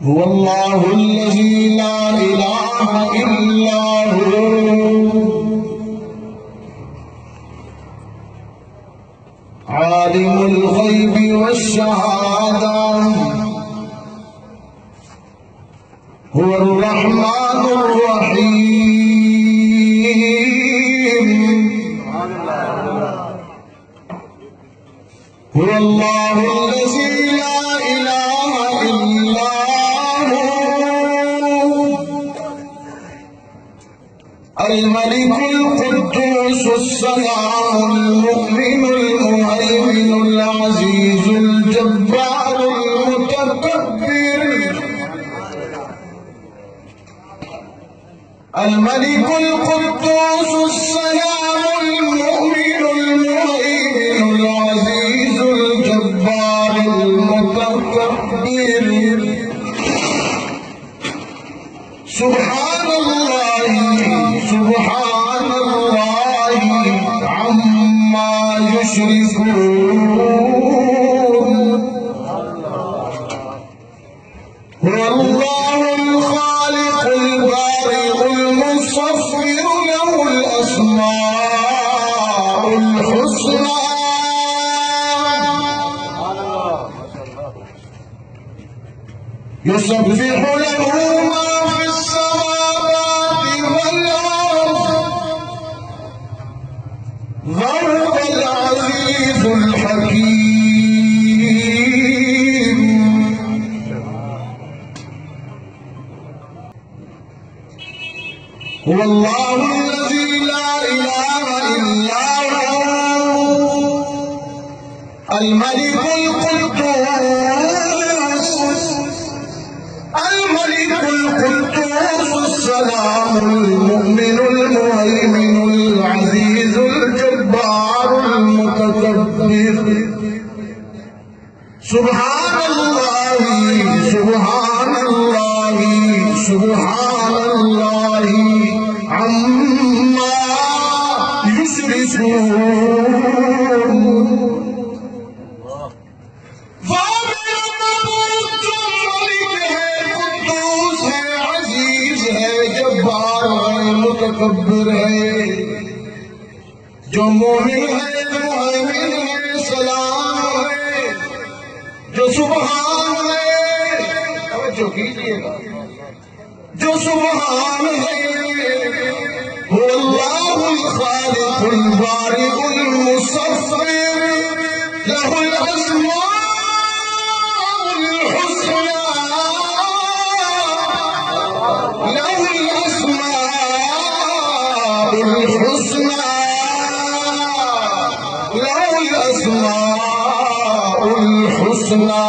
هو الله الذي لا إله إلا هو عالم الغيب والشهادة هو الرحمن الرحيم هو الله الذي لا إله إلا هو الملك القدوس السلام المؤمن المهيمن العزيز الجبار المتكبر الملك القدوس السلام المؤمن المهيمن العزيز الجبار المتكبر سبحان الله سبحان الله عما يشركون هو الله الخالق البارئ المصور له الأسماء الحسنى يسبح له ما في السماوات والأرض وهو العزيز الحكيم هو الله الذي لا إله إلا هو الملك القدوس السلام المؤمن المهيمن العزيز الجبار المتكبر سبحان الله سبحان الله سبحان الله عما يشركون मुतकब्बिर है जो मोमिन है मुहैमिन है सलाम है जो सुबहान है तवज्जो कीजिएगा जो सुबहान है वो अल्लाहुल खालिकुल बारिउल मुसव्विर लहुल अस्माउल हुस्ना लहुल الحسنى له الأسماء الحسنى